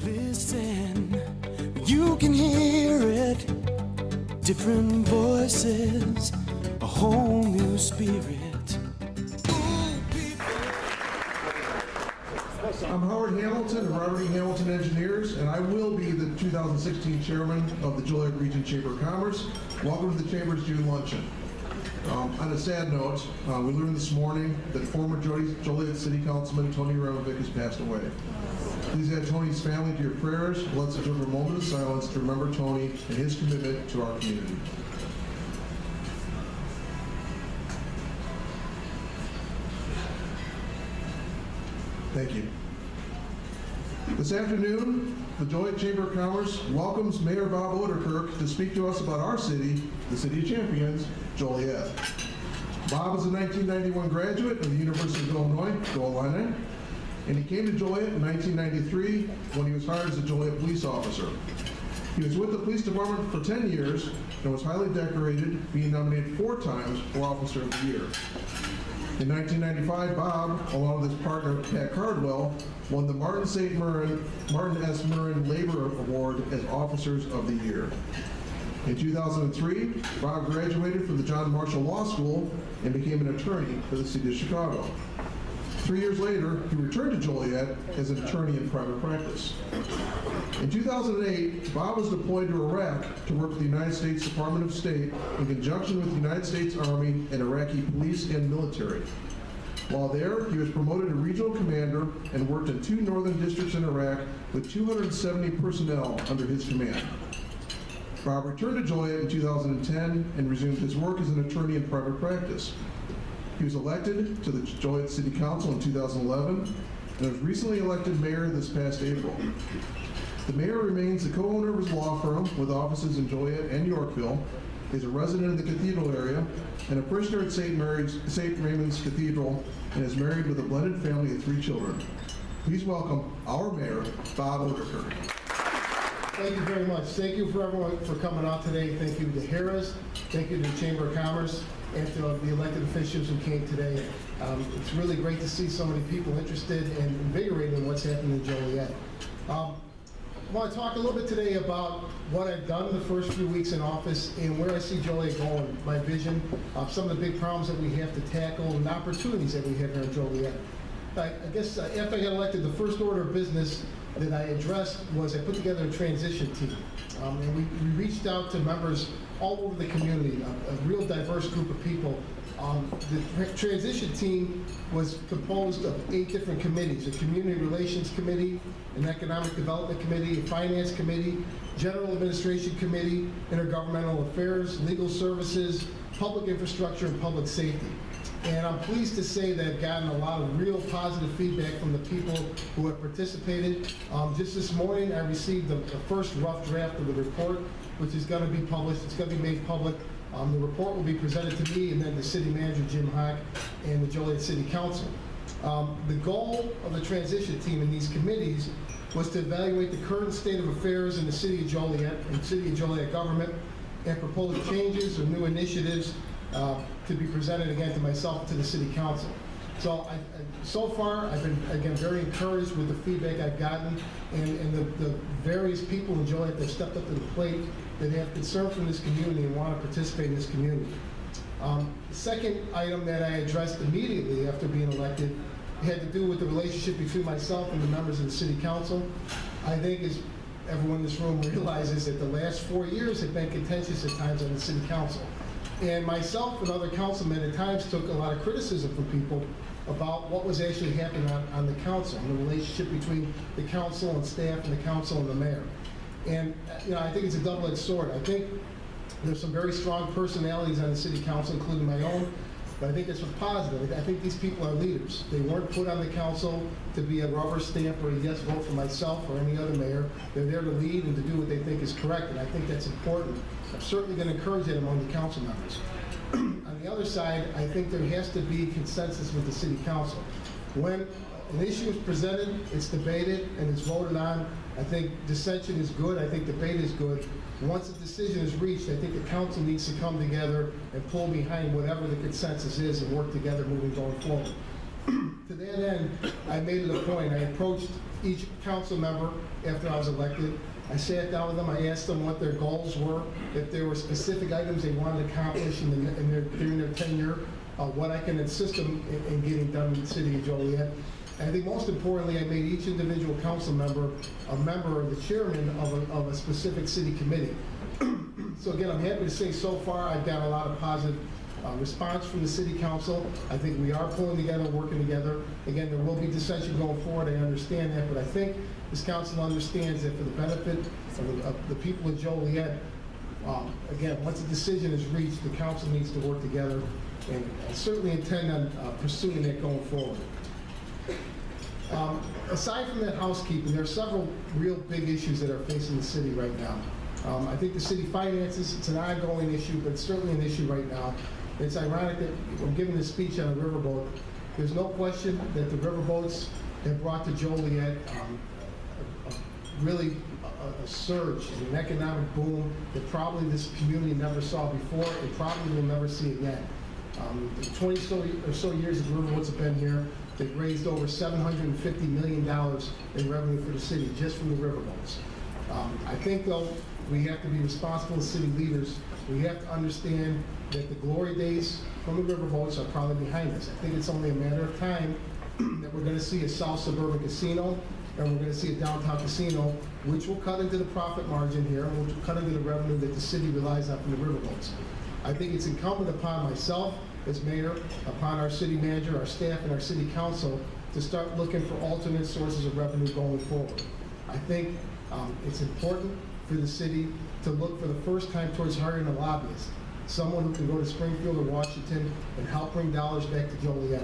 Listen, you can hear it. Different voices, a whole new spirit. I'm Howard Hamilton of Robert E. Hamilton Engineers, and I will be the 2016 chairman of the Joliet Region Chamber of Commerce. Welcome to the Chamber's June Luncheon. On a sad note, we learned this morning that former Joliet City Councilman Tony Removic has passed away. Please add Tony's family to your prayers. Let's observe a moment of silence to remember Tony and his commitment to our community. Thank you. This afternoon, the Joliet Chamber of Commerce welcomes Mayor Bob Oderkirk to speak to us about our city, the City of Champions, Joliet. Bob is a 1991 graduate of the University of Illinois, Go Illini, and he came to Joliet in 1993 when he was hired as a Joliet police officer. He was with the police department for 10 years and was highly decorated, being nominated 4 times for Officer of the Year. In 1995, Bob, along with his partner Pat Cardwell, won the Martin S. Murrin Labor Award as Officers of the Year. In 2003, Bob graduated from the John Marshall Law School and became an attorney for the City of Chicago. 3 years later, he returned to Joliet as an attorney in private practice. In 2008, Bob was deployed to Iraq to work with the United States Department of State in conjunction with the United States Army and Iraqi police and military. While there, he was promoted to regional commander and worked in 2 northern districts in Iraq with 270 personnel under his command. Bob returned to Joliet in 2010 and resumed his work as an attorney in private practice. He was elected to the Joliet City Council in 2011 and was recently elected mayor this past April. The mayor remains the co-owner of his law firm with offices in Joliet and Yorkville, is a resident of the Cathedral area, and a parishioner at St. Raymond's Cathedral, and is married with a blended family of 3 children. Please welcome our mayor, Bob Oderkirk. Thank you very much. Thank you for everyone for coming out today. Thank you to Harrah's. Thank you to the Chamber of Commerce and to the elected officials who came today. It's really great to see so many people interested and invigorated in what's happening in Joliet. I want to talk a little bit today about what I've done in the first few weeks in office and where I see Joliet going, my vision, some of the big problems that we have to tackle and opportunities that we have here in Joliet. I guess after I got elected, the first order of business that I addressed was I put together a transition team. And we reached out to members all over the community, a real diverse group of people. The transition team was composed of 8 different committees: a community relations committee, an economic development committee, a finance committee, general administration committee, intergovernmental affairs, legal services, public infrastructure, and public safety. And I'm pleased to say that I've gotten a lot of real positive feedback from the people who have participated. Just this morning, I received the first rough draft of the report, which is going to be published. It's going to be made public. The report will be presented to me and then the city manager, Jim Hock, and the Joliet City Council. The goal of the transition team in these committees was to evaluate the current state of affairs in the City of Joliet and City of Joliet government and propose changes or new initiatives to be presented again to myself and to the City Council. So far, I've been, again, very encouraged with the feedback I've gotten and the various people in Joliet that stepped up to the plate that have concern for this community and want to participate in this community. The second item that I addressed immediately after being elected had to do with the relationship between myself and the members of the City Council. I think, as everyone in this room realizes, that the last 4 years have been contentious at times on the City Council. And myself and other councilmen at times took a lot of criticism from people about what was actually happening on the council and the relationship between the council and staff and the council and the mayor. And I think it's a double-edged sword. I think there's some very strong personalities on the City Council, including my own, but I think that's what's positive. I think these people are leaders. They weren't put on the council to be a rubber stamp or a yes vote for myself or any other mayor. They're there to lead and to do what they think is correct, and I think that's important. I'm certainly going to encourage that among the council members. On the other side, I think there has to be consensus with the City Council. When an issue is presented, it's debated, and it's voted on. I think dissension is good. I think debate is good. Once a decision is reached, I think the council needs to come together and pull behind whatever the consensus is and work together going forward. To that end, I made it a point. I approached each council member after I was elected. I sat down with them, I asked them what their goals were, if there were specific items they wanted to accomplish during their tenure, what I can assist them in getting done in the city of Joliet. And I think most importantly, I made each individual council member a member of the chairman of a specific city committee. So again, I'm happy to say so far I've got a lot of positive response from the city council. I think we are pulling together, working together. Again, there will be dissension going forward, I understand that, but I think this council understands that for the benefit of the people of Joliet, again, once a decision is reached, the council needs to work together, and I certainly intend on pursuing that going forward. Aside from that housekeeping, there are several real big issues that are facing the city right now. I think the city finances, it's an ongoing issue, but it's certainly an issue right now. It's ironic that I'm giving this speech on a riverboat. There's no question that the riverboats have brought to Joliet really a surge, an economic boom that probably this community never saw before and probably will never see again. 20 or so years the riverboats have been here. They've raised over $750 million in revenue for the city just from the riverboats. I think, though, we have to be responsible as city leaders. We have to understand that the glory days from the riverboats are probably behind us. I think it's only a matter of time that we're going to see a South Suburban casino and we're going to see a downtown casino, which will cut into the profit margin here and which will cut into the revenue that the city relies on from the riverboats. I think it's incumbent upon myself as mayor, upon our city manager, our staff, and our city council to start looking for alternate sources of revenue going forward. I think it's important for the city to look for the first time towards hiring a lobbyist, someone who can go to Springfield or Washington and help bring dollars back to Joliet.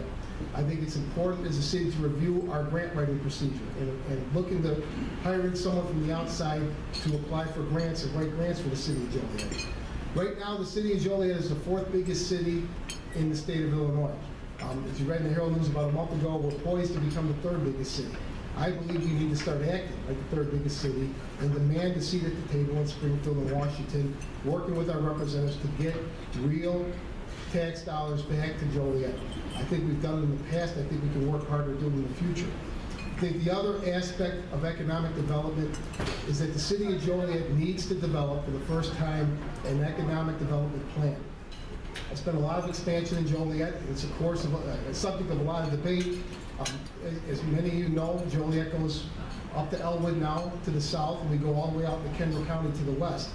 I think it's important as a city to review our grant writing procedure and look into hiring someone from the outside to apply for grants and write grants for the city of Joliet. Right now, the city of Joliet is the 4th biggest city in the state of Illinois. As you read in the Herald News about a month ago, we're poised to become the 3rd biggest city. I believe we need to start acting like the 3rd biggest city and demand a seat at the table in Springfield and Washington, working with our representatives to get real tax dollars back to Joliet. I think we've done it in the past. I think we can work harder to do it in the future. I think the other aspect of economic development is that the city of Joliet needs to develop, for the first time, an economic development plan. I spent a lot of expansion in Joliet. It's a subject of a lot of debate. As many of you know, Joliet goes up to Elwood now to the south, and we go all the way out to Kendall County to the west.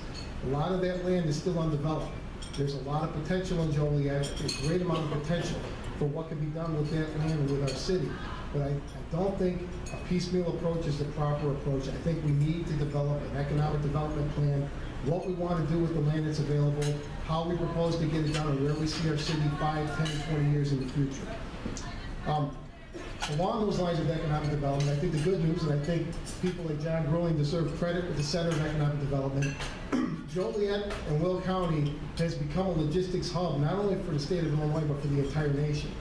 A lot of that land is still undeveloped. There's a lot of potential in Joliet, a great amount of potential for what can be done with that land and with our city. But I don't think a piecemeal approach is the proper approach. I think we need to develop an economic development plan, what we want to do with the land that's available, how we propose to get it done, and where we see our city 5, 10, 20 years in the future. Along those lines of economic development, I think the good news, and I think people like John Grueling deserve credit with the Center of Economic Development, Joliet and Will County has become a logistics hub, not only for the state of Illinois, but for the entire nation.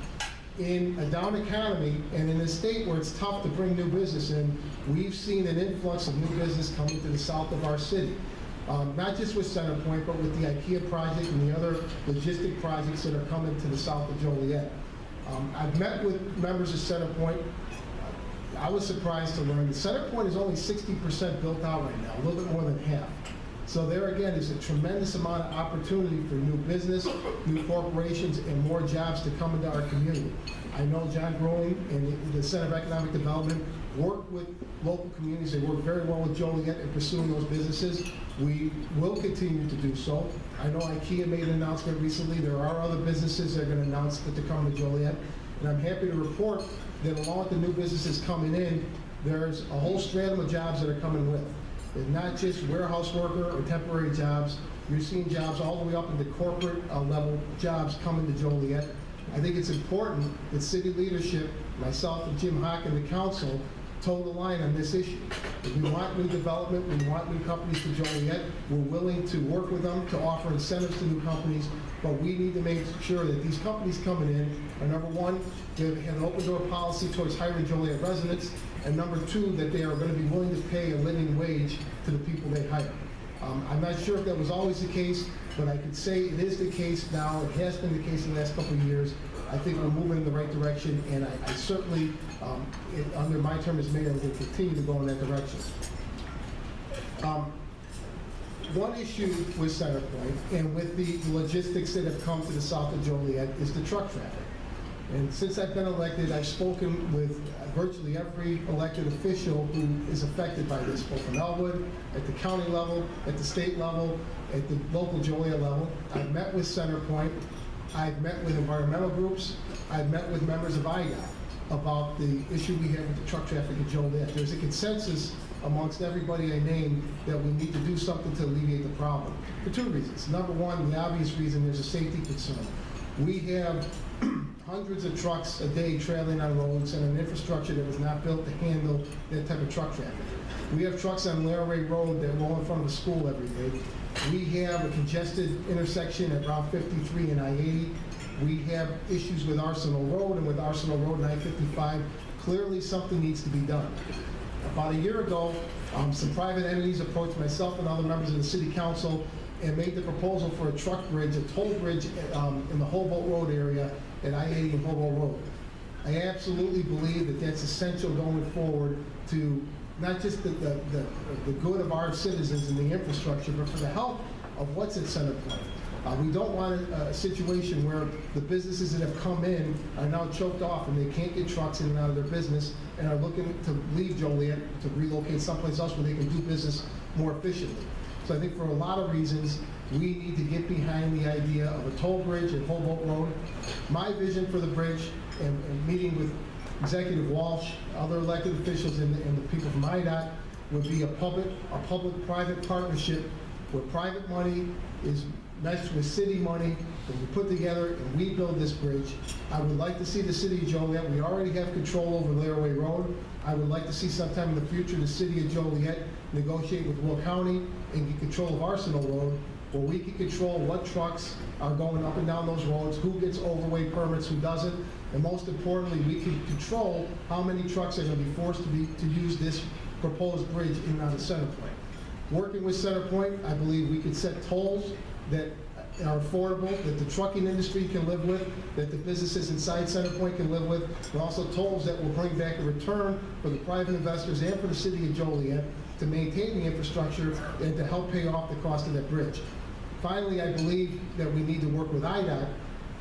In a down economy and in a state where it's tough to bring new business in, we've seen an influx of new business coming to the south of our city. Not just with Centerpoint, but with the IKEA project and the other logistic projects that are coming to the south of Joliet. I've met with members of Centerpoint. I was surprised to learn that Centerpoint is only 60% built out right now, a little bit more than half. So there again is a tremendous amount of opportunity for new business, new corporations, and more jobs to come into our community. I know John Grueling and the Center of Economic Development work with local communities. They work very well with Joliet in pursuing those businesses. We will continue to do so. I know IKEA made an announcement recently. There are other businesses that are going to announce that they're coming to Joliet. And I'm happy to report that along with the new businesses coming in, there's a whole stratum of jobs that are coming with. It's not just warehouse worker or temporary jobs. You're seeing jobs all the way up into corporate level jobs coming to Joliet. I think it's important that city leadership, myself and Jim Hawk and the council, toe the line on this issue. If we want new development, we want new companies to Joliet, we're willing to work with them to offer incentives to new companies, but we need to make sure that these companies coming in are, number one, they have an open door policy towards hiring Joliet residents, and number two, that they are going to be willing to pay a living wage to the people they hire. I'm not sure if that was always the case, but I could say it is the case now. It has been the case in the last couple of years. I think we're moving in the right direction, and I certainly, under my term as mayor, I'm going to continue to go in that direction. One issue with Centerpoint and with the logistics that have come to the south of Joliet is the truck traffic. And since I've been elected, I've spoken with virtually every elected official who is affected by this, both in Elwood, at the county level, at the state level, at the local Joliet level. I've met with Centerpoint. I've met with environmental groups. I've met with members of IDOT about the issue we have with the truck traffic in Joliet. There's a consensus amongst everybody I named that we need to do something to alleviate the problem for two reasons. Number one, the obvious reason, there's a safety concern. We have hundreds of trucks a day traveling on roads and an infrastructure that was not built to handle that type of truck traffic. We have trucks on Laramie Road that roll in front of a school every day. We have a congested intersection at Route 53 and I-80. We have issues with Arsenal Road and with Arsenal Road and I-55. Clearly something needs to be done. About a year ago, some private entities approached myself and other members of the city council and made the proposal for a truck bridge, a toll bridge in the Hobolt Road area at I-80 and Hobolt Road. I absolutely believe that that's essential going forward to not just the good of our citizens and the infrastructure, but for the health of what's at Centerpoint. We don't want a situation where the businesses that have come in are now choked off and they can't get trucks in and out of their business and are looking to leave Joliet to relocate someplace else where they can do business more efficiently. So I think for a lot of reasons, we need to get behind the idea of a toll bridge at Hobolt Road. My vision for the bridge, and meeting with Executive Walsh, other elected officials and the people from IDOT, would be a public-private partnership where private money is meshed with city money that we put together and we build this bridge. I would like to see the city of Joliet, we already have control over Laramie Road. I would like to see sometime in the future the city of Joliet negotiate with Will County and get control of Arsenal Road, where we can control what trucks are going up and down those roads, who gets overweight permits, who doesn't, and most importantly, we can control how many trucks are going to be forced to use this proposed bridge in and out of Centerpoint. Working with Centerpoint, I believe we could set tolls that are affordable, that the trucking industry can live with, that the businesses inside Centerpoint can live with, and also tolls that will bring back a return for the private investors and for the city of Joliet to maintain the infrastructure and to help pay off the cost of that bridge. Finally, I believe that we need to work with IDOT.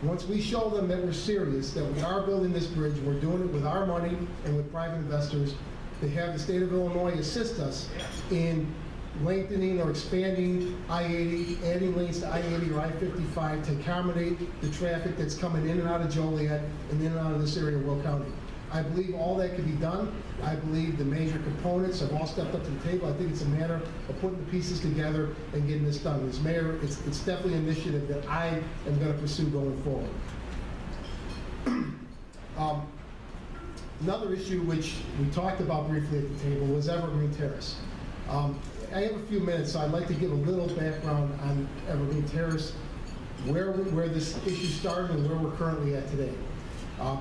Once we show them that we're serious, that we are building this bridge, we're doing it with our money and with private investors, to have the state of Illinois assist us in lengthening or expanding I-80, adding lanes to I-80 or I-55 to accommodate the traffic that's coming in and out of Joliet and in and out of this area of Will County. I believe all that can be done. I believe the major components have all stepped up to the table. I think it's a matter of putting the pieces together and getting this done. As mayor, it's definitely an initiative that I am going to pursue going forward. Another issue which we talked about briefly at the table was Evergreen Terrace. I have a few minutes, so I'd like to give a little background on Evergreen Terrace, where this issue started and where we're currently at today.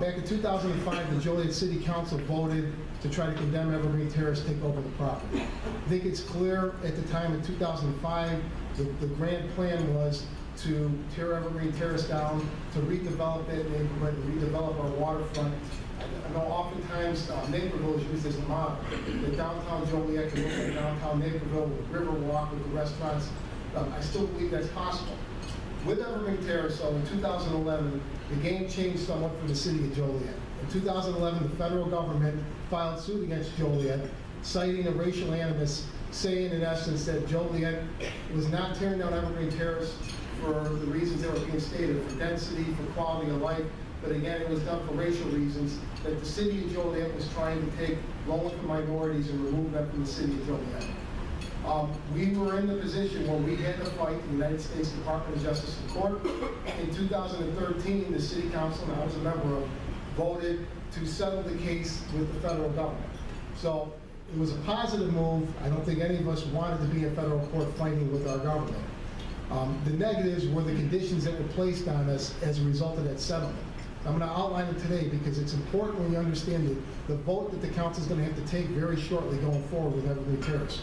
Back in 2005, the Joliet City Council voted to try to condemn Evergreen Terrace, take over the property. I think it's clear at the time in 2005, the grand plan was to tear Evergreen Terrace down, to redevelop that neighborhood, and redevelop our waterfront. I know oftentimes Naperville is used as a model. The downtown Joliet can look like downtown Naperville with Riverwalk, with the restaurants. I still believe that's possible. With Evergreen Terrace, though, in 2011, the game changed somewhat for the city of Joliet. In 2011, the federal government filed suit against Joliet, citing a racial animus, saying in essence that Joliet was not tearing down Evergreen Terrace for the reasons that were being stated, for density, for quality of life, but again, it was done for racial reasons, that the city of Joliet was trying to take low-income minorities and remove them from the city of Joliet. We were in the position where we had to fight the United States Department of Justice and Court. In 2013, the city council, and I was a member of, voted to settle the case with the federal government. So it was a positive move. I don't think any of us wanted to be in federal court fighting with our government. The negatives were the conditions that were placed on us as a result of that settlement. I'm going to outline it today because it's important when you understand the vote that the council is going to have to take very shortly going forward with Evergreen Terrace.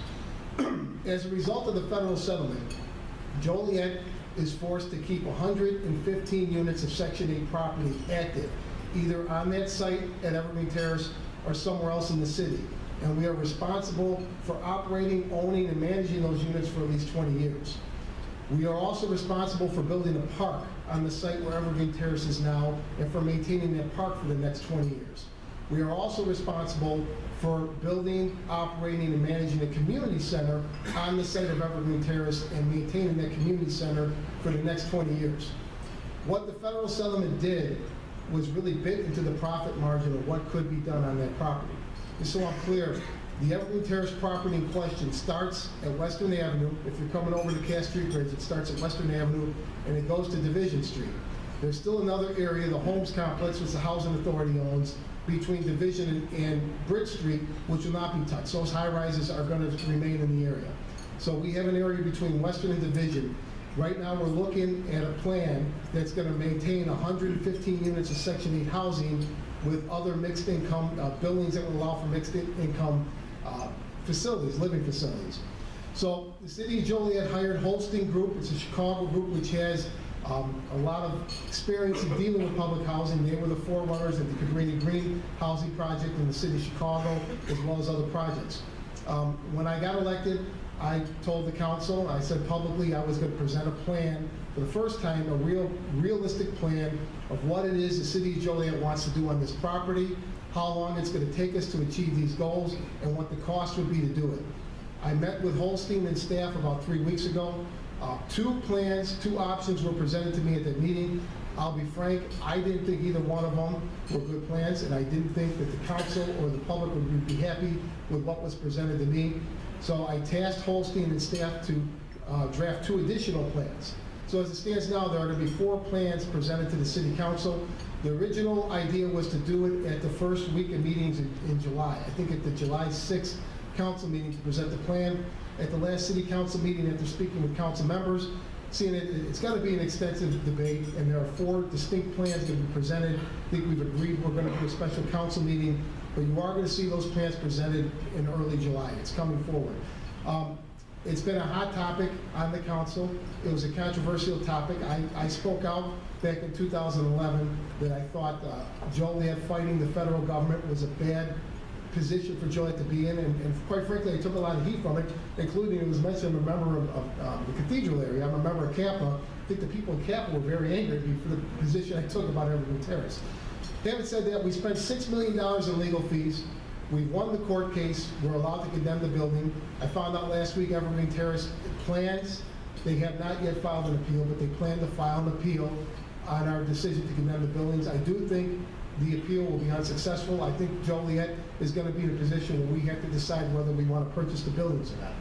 As a result of the federal settlement, Joliet is forced to keep 115 units of Section 8 property active, either on that site at Evergreen Terrace or somewhere else in the city. And we are responsible for operating, owning, and managing those units for at least 20 years. We are also responsible for building a park on the site where Evergreen Terrace is now and for maintaining that park for the next 20 years. We are also responsible for building, operating, and managing a community center on the site of Evergreen Terrace and maintaining that community center for the next 20 years. What the federal settlement did was really bit into the profit margin of what could be done on that property. Just so I'm clear, the Evergreen Terrace property in question starts at Western Avenue. If you're coming over to Cass Street Bridge, it starts at Western Avenue and it goes to Division Street. There's still another area, the Homes Complex, which the Housing Authority owns, between Division and Bridge Street, which will not be touched. Those high-rises are going to remain in the area. So we have an area between Western and Division. Right now, we're looking at a plan that's going to maintain 115 units of Section 8 housing with other mixed income buildings that will allow for mixed income facilities, living facilities. So the city of Joliet hired Holstein Group. It's a Chicago group which has a lot of experience in dealing with public housing. They were the forerunners of the Cabrini Green housing project in the city of Chicago, as well as other projects. When I got elected, I told the council, I said publicly I was going to present a plan for the first time, a realistic plan of what it is the city of Joliet wants to do on this property, how long it's going to take us to achieve these goals, and what the cost would be to do it. I met with Holstein and staff about 3 weeks ago. Two plans, two options were presented to me at that meeting. I'll be frank, I didn't think either one of them were good plans, and I didn't think that the council or the public would be happy with what was presented to me. So I tasked Holstein and staff to draft two additional plans. So as it stands now, there are going to be 4 plans presented to the city council. The original idea was to do it at the first week of meetings in July. I think at the July 6th council meeting to present the plan. At the last city council meeting, after speaking with council members, seeing it's got to be an extensive debate, and there are 4 distinct plans going to be presented. I think we've agreed we're going to do a special council meeting, but you are going to see those plans presented in early July. It's coming forward. It's been a hot topic on the council. It was a controversial topic. I spoke out back in 2011 that I thought Joliet fighting the federal government was a bad position for Joliet to be in, and quite frankly, I took a lot of heat from it, including, it was mentioned, I'm a member of the cathedral area. I'm a member of Kappa. I think the people in Kappa were very angry at me for the position I took about Evergreen Terrace. Having said that, we spent $6 million in legal fees. We've won the court case. We're allowed to condemn the building. I found out last week Evergreen Terrace plans, they have not yet filed an appeal, but they plan to file an appeal on our decision to condemn the buildings. I do think the appeal will be unsuccessful. I think Joliet is going to be in a position where we have to decide whether we want to purchase the buildings or not.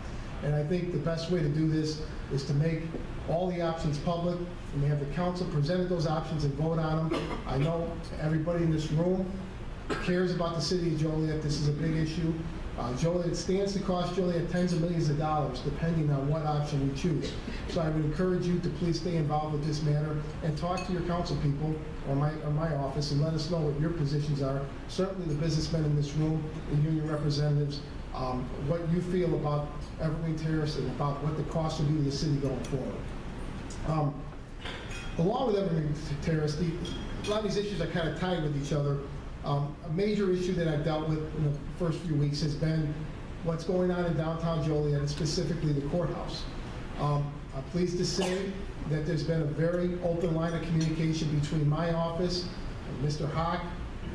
And I think the best way to do this is to make all the options public, and we have the council present those options and vote on them. I know everybody in this room cares about the city of Joliet. This is a big issue. Joliet stands to cost Joliet tens of millions of dollars, depending on what option we choose. So I would encourage you to please stay involved with this matter and talk to your council people or my office and let us know what your positions are. Certainly the businessmen in this room, the union representatives, what you feel about Evergreen Terrace and about what the cost will be to the city going forward. Along with Evergreen Terrace, a lot of these issues are kind of tied with each other. A major issue that I've dealt with in the first few weeks has been what's going on in downtown Joliet, and specifically the courthouse. I'm pleased to say that there's been a very open line of communication between my office, Mr. Hawk,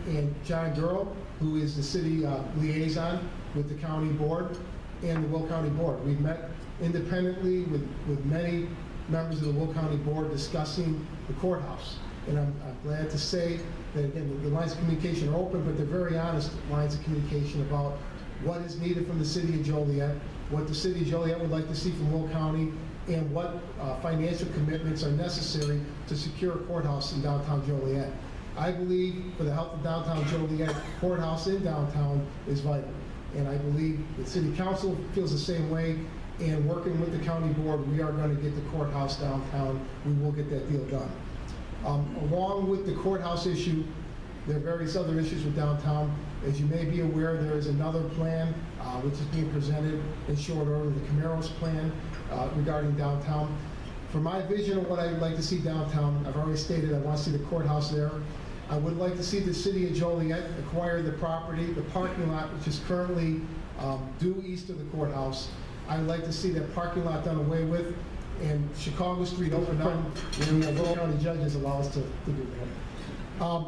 and John Gurl, who is the city liaison with the county board and the Will County Board. We've met independently with many members of the Will County Board discussing the courthouse. And I'm glad to say that, again, the lines of communication are open, but they're very honest lines of communication about what is needed from the city of Joliet, what the city of Joliet would like to see from Will County, and what financial commitments are necessary to secure a courthouse in downtown Joliet. I believe for the health of downtown Joliet, courthouse in downtown is vital. And I believe the city council feels the same way, and working with the county board, we are going to get the courthouse downtown. We will get that deal done. Along with the courthouse issue, there are various other issues with downtown. As you may be aware, there is another plan which is being presented in short order, the Camaros plan regarding downtown. For my vision of what I'd like to see downtown, I've already stated I want to see the courthouse there. I would like to see the city of Joliet acquire the property, the parking lot, which is currently due east of the courthouse. I would like to see that parking lot done away with, and Chicago Street opened up, and the Will County judges allow us to do that.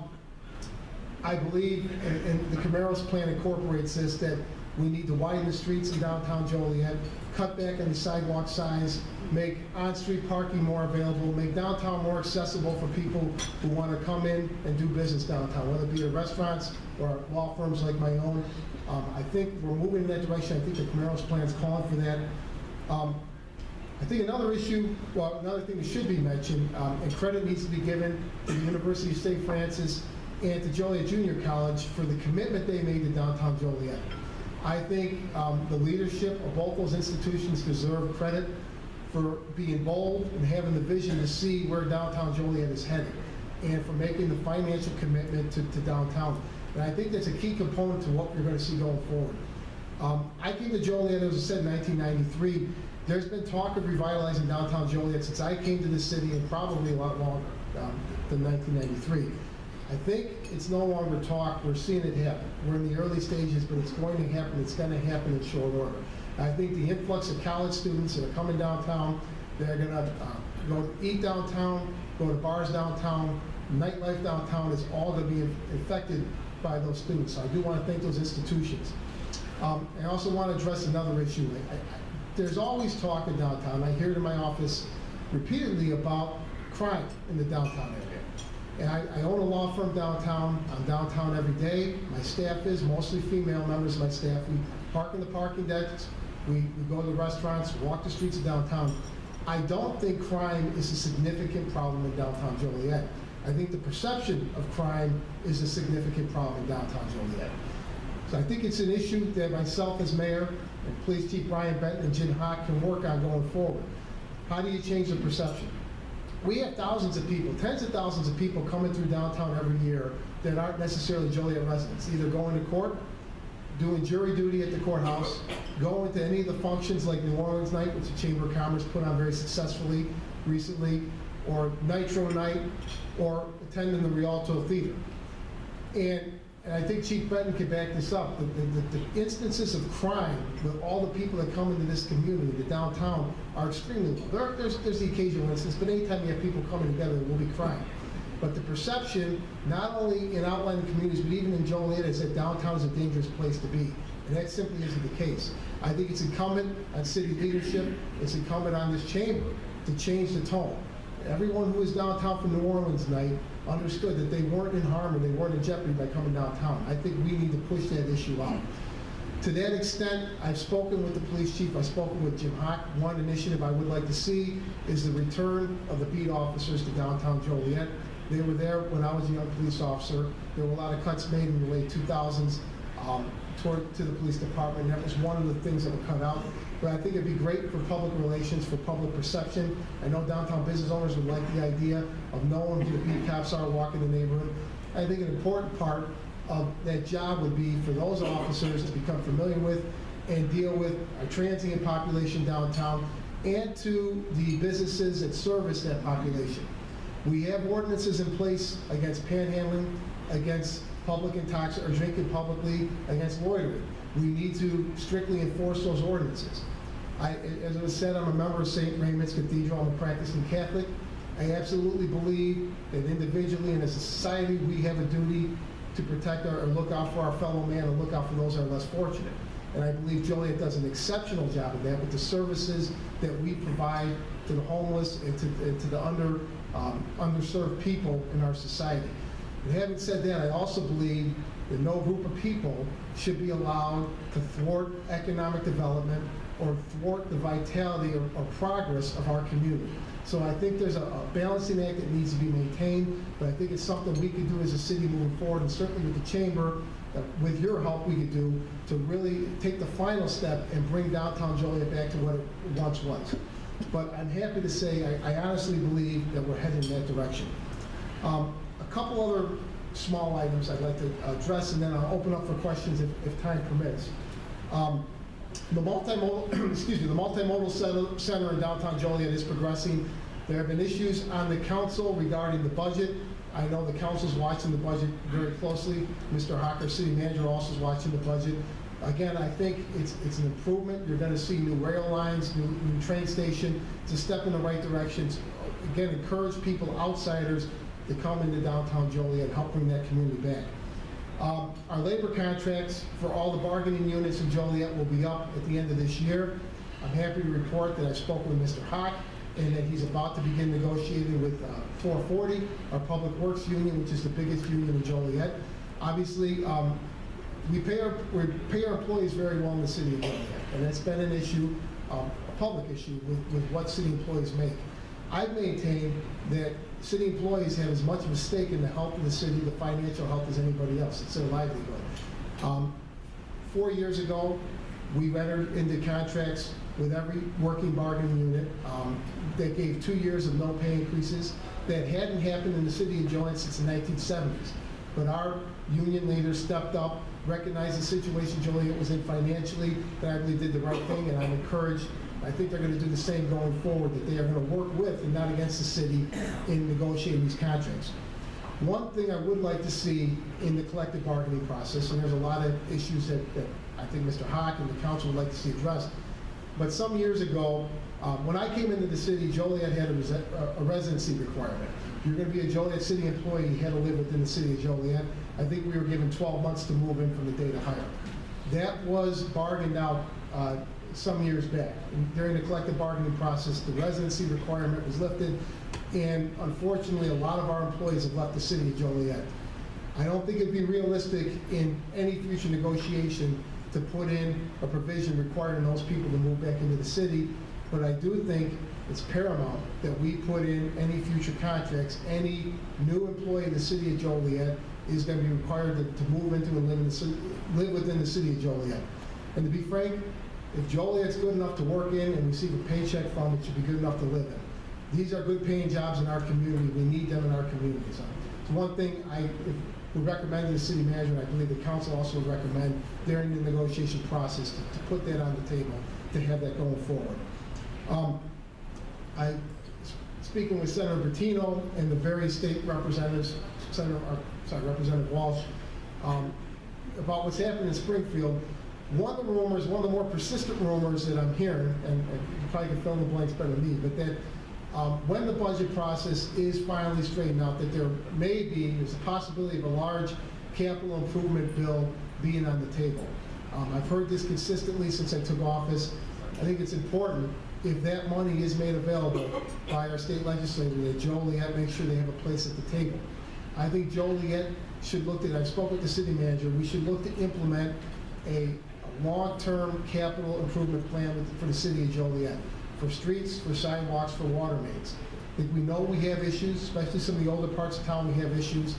I believe, and the Camaros plan incorporates this, that we need to widen the streets in downtown Joliet, cut back on the sidewalk size, make on-street parking more available, make downtown more accessible for people who want to come in and do business downtown, whether it be at restaurants or law firms like my own. I think we're moving in that direction. I think the Camaros plan is calling for that. I think another issue, well, another thing that should be mentioned, and credit needs to be given to the University of St. Francis and to Joliet Junior College for the commitment they made to downtown Joliet. I think the leadership of both those institutions deserve credit for being bold and having the vision to see where downtown Joliet is headed, and for making the financial commitment to downtown. And I think that's a key component to what we're going to see going forward. I came to Joliet, as I said, in 1993. There's been talk of revitalizing downtown Joliet since I came to the city, and probably a lot longer than 1993. I think it's no longer talk. We're seeing it happen. We're in the early stages, but it's going to happen. It's going to happen in short order. I think the influx of college students that are coming downtown, they're going to go eat downtown, go to bars downtown, nightlife downtown is all going to be affected by those students. So I do want to thank those institutions. I also want to address another issue. There's always talk in downtown. I hear it in my office repeatedly about crime in the downtown area. And I own a law firm downtown. I'm downtown every day. My staff is mostly female members of my staff. We park in the parking decks. We go to the restaurants, walk the streets of downtown. I don't think crime is a significant problem in downtown Joliet. I think the perception of crime is a significant problem in downtown Joliet. So I think it's an issue that myself as mayor and Police Chief Brian Benton and Jim Hawk can work on going forward. How do you change the perception? We have thousands of people, tens of thousands of people coming through downtown every year that aren't necessarily Joliet residents, either going to court, doing jury duty at the courthouse, going to any of the functions like New Orleans Night, which the Chamber of Commerce put on very successfully recently, or Nitro Night, or attending the Rialto Theater. And I think Chief Benton can back this up. The instances of crime with all the people that come into this community, the downtown, are extremely low. There's the occasional instance, but anytime you have people coming together, there will be crime. But the perception, not only in outlying communities, but even in Joliet, is that downtown is a dangerous place to be. And that simply isn't the case. I think it's incumbent on city leadership, it's incumbent on this chamber to change the tone. Everyone who was downtown for New Orleans Night understood that they weren't in harm and they weren't in jeopardy by coming downtown. I think we need to push that issue out. To that extent, I've spoken with the police chief, I've spoken with Jim Hawk. One initiative I would like to see is the return of the beat officers to downtown Joliet. They were there when I was a young police officer. There were a lot of cuts made in the late 2000s to the police department. That was one of the things that were cut out. But I think it'd be great for public relations, for public perception. I know downtown business owners would like the idea of knowing who the beat cops are walking the neighborhood. I think an important part of that job would be for those officers to become familiar with and deal with a transient population downtown and to the businesses that service that population. We have ordinances in place against panhandling, against public intoxication or drinking publicly, against loitering. We need to strictly enforce those ordinances. As it was said, I'm a member of St. Raymond's Cathedral. I'm a practicing Catholic. I absolutely believe that individually and as a society, we have a duty to protect or look out for our fellow man and look out for those that are less fortunate. And I believe Joliet does an exceptional job of that with the services that we provide to the homeless and to the underserved people in our society. And having said that, I also believe that no group of people should be allowed to thwart economic development or thwart the vitality or progress of our community. So I think there's a balancing act that needs to be maintained, but I think it's something we could do as a city moving forward, and certainly with the chamber, with your help, we could do to really take the final step and bring downtown Joliet back to what it once was. But I'm happy to say I honestly believe that we're headed in that direction. A couple other small items I'd like to address, and then I'll open up for questions if time permits. The multimodal, the multimodal center in downtown Joliet is progressing. There have been issues on the council regarding the budget. I know the council's watching the budget very closely. Mr. Hocker, city manager, also is watching the budget. Again, I think it's an improvement. You're going to see new rail lines, new train station. It's a step in the right direction. Again, encourage people, outsiders, to come into downtown Joliet and help bring that community back. Our labor contracts for all the bargaining units in Joliet will be up at the end of this year. I'm happy to report that I spoke with Mr. Hock and that he's about to begin negotiating with 440, our public works union, which is the biggest union in Joliet. Obviously, we pay our employees very well in the city of Joliet, and that's been an issue, a public issue, with what city employees make. I've maintained that city employees have as much of a stake in the health of the city, the financial health, as anybody else. It's their livelihood. 4 years ago, we entered into contracts with every working bargaining unit that gave 2 years of no pay increases. That hadn't happened in the city of Joliet since the 1970s. But our union leaders stepped up, recognized the situation Joliet was in financially, and I believe did the right thing, and I'm encouraged. I think they're going to do the same going forward, that they are going to work with and not against the city in negotiating these contracts. One thing I would like to see in the collective bargaining process, and there's a lot of issues that I think Mr. Hock and the council would like to see addressed, but some years ago, when I came into the city, Joliet had a residency requirement. If you're going to be a Joliet city employee, you had to live within the city of Joliet. I think we were given 12 months to move in from the date of hire. That was bargained out some years back. During the collective bargaining process, the residency requirement was lifted, and unfortunately, a lot of our employees have left the city of Joliet. I don't think it'd be realistic in any future negotiation to put in a provision requiring those people to move back into the city, but I do think it's paramount that we put in any future contracts. Any new employee in the city of Joliet is going to be required to move into and live within the city of Joliet. And to be frank, if Joliet's good enough to work in and receive a paycheck from, it should be good enough to live in. These are good paying jobs in our community. We need them in our communities. So one thing I would recommend to the city manager, and I believe the council also would recommend during the negotiation process to put that on the table, to have that going forward. Speaking with Senator Bertino and the various state representatives, Representative Walsh, about what's happening in Springfield. One of the rumors, one of the more persistent rumors that I'm hearing, and you probably can fill in the blanks better than me, but that when the budget process is finally straightened out, that there's a possibility of a large capital improvement bill being on the table. I've heard this consistently since I took office. I think it's important, if that money is made available by our state legislature, that Joliet make sure they have a place at the table. I think Joliet should look at, I spoke with the city manager, we should look to implement a long-term capital improvement plan for the city of Joliet, for streets, for sidewalks, for water mains. I think we know we have issues, especially some of the older parts of town, we have issues.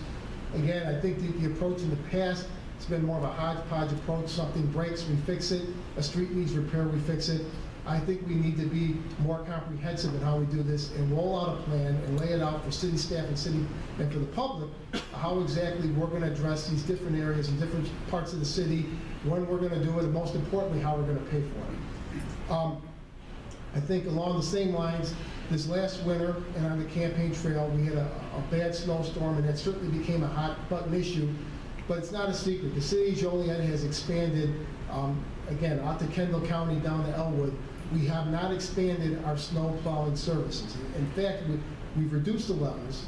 Again, I think the approach in the past, it's been more of a hodgepodge approach. Something breaks, we fix it. A street needs repair, we fix it. I think we need to be more comprehensive in how we do this and roll out a plan and lay it out for city staff and for the public, how exactly we're going to address these different areas and different parts of the city, when we're going to do it, and most importantly, how we're going to pay for it. I think along the same lines, this last winter and on the campaign trail, we had a bad snowstorm, and that certainly became a hot button issue, but it's not a secret. The city of Joliet has expanded, again, out to Kendall County, down to Elwood. We have not expanded our snow plowing services. In fact, we've reduced the levels.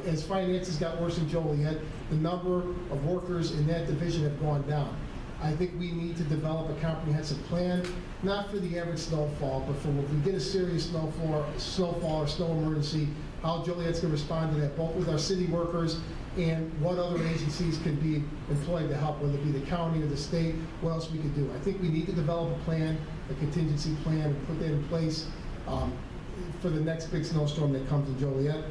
As finances got worse in Joliet, the number of workers in that division have gone down. I think we need to develop a comprehensive plan, not for the average snowfall, but for if we get a serious snowfall or snow emergency, how Joliet's going to respond to that, both with our city workers and what other agencies can be employed to help, whether it be the county or the state, what else we could do. I think we need to develop a plan, a contingency plan, and put that in place for the next big snowstorm that comes in Joliet.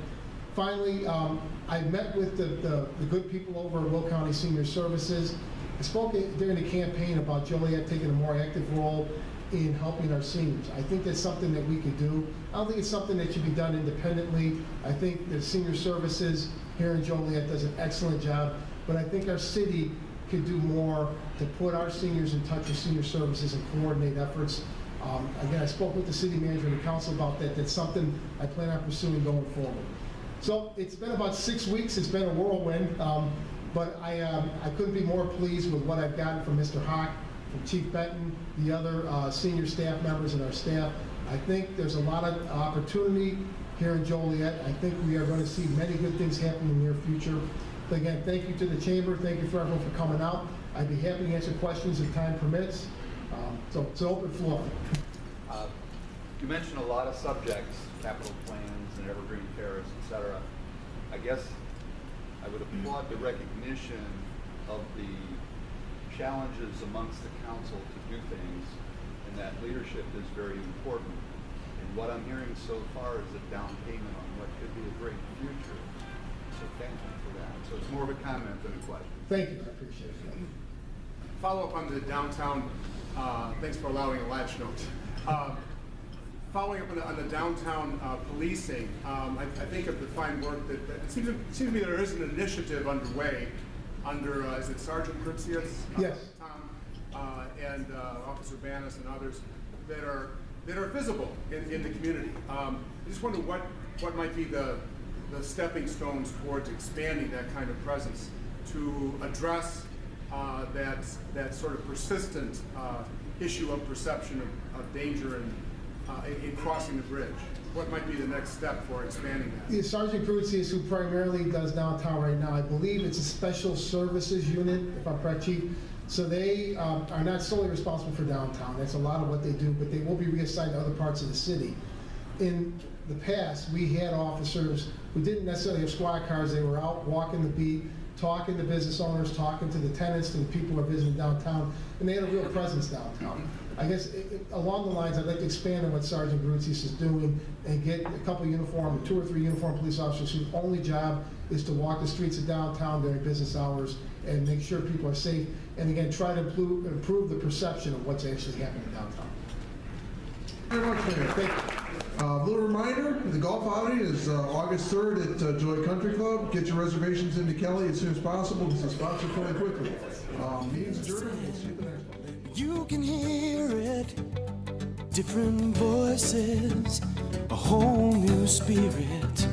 Finally, I met with the good people over at Will County Senior Services. I spoke during the campaign about Joliet taking a more active role in helping our seniors. I think that's something that we could do. I don't think it's something that should be done independently. I think the Senior Services here in Joliet does an excellent job, but I think our city could do more to put our seniors in touch with Senior Services and coordinate efforts. Again, I spoke with the city manager and the council about that. That's something I plan on pursuing going forward. So it's been about 6 weeks. It's been a whirlwind, but I couldn't be more pleased with what I've gotten from Mr. Hawk, from Chief Benton, the other senior staff members and our staff. I think there's a lot of opportunity here in Joliet. I think we are going to see many good things happen in the near future. But again, thank you to the chamber. Thank you for everyone for coming out. I'd be happy to answer questions if time permits. So it's an open floor. You mentioned a lot of subjects, capital plans and evergreen terrace, et cetera. I guess I would applaud the recognition of the challenges amongst the council to do things, and that leadership is very important. And what I'm hearing so far is a down payment on what could be a great future. So thank you for that. So it's more of a comment than a question. Thank you. I appreciate it. Follow up on the downtown, thanks for allowing a latch note. Following up on the downtown policing, I think of the fine work that it seems to me there is an initiative underway under, is it Sergeant Cruxius? Yes. Tom, and Officer Banas and others that are visible in the community. I just wonder what might be the stepping stones towards expanding that kind of presence to address that sort of persistent issue of perception of danger and in crossing the bridge. What might be the next step for expanding that? Yeah, Sergeant Cruzius, who primarily does downtown right now, I believe it's a special services unit, if I'm correct, Chief. So they are not solely responsible for downtown. That's a lot of what they do, but they will be reassigned to other parts of the city. In the past, we had officers who didn't necessarily have squad cars. They were out walking the beat, talking to business owners, talking to the tenants and the people who are visiting downtown, and they had a real presence downtown. I guess along the lines, I'd like to expand on what Sergeant Gruzius is doing and get a couple uniform, 2 or 3 uniformed police officers whose only job is to walk the streets of downtown during business hours and make sure people are safe, and again, try to improve the perception of what's actually happening downtown. Very much, Mayor. Thank you. A little reminder, the golf outing is August 3rd at Joy Country Club. Get your reservations into Kelly as soon as possible because the spots are filling quickly. Meeting's adjourned. We'll see you at the next one. You can hear it, different voices, a whole new spirit.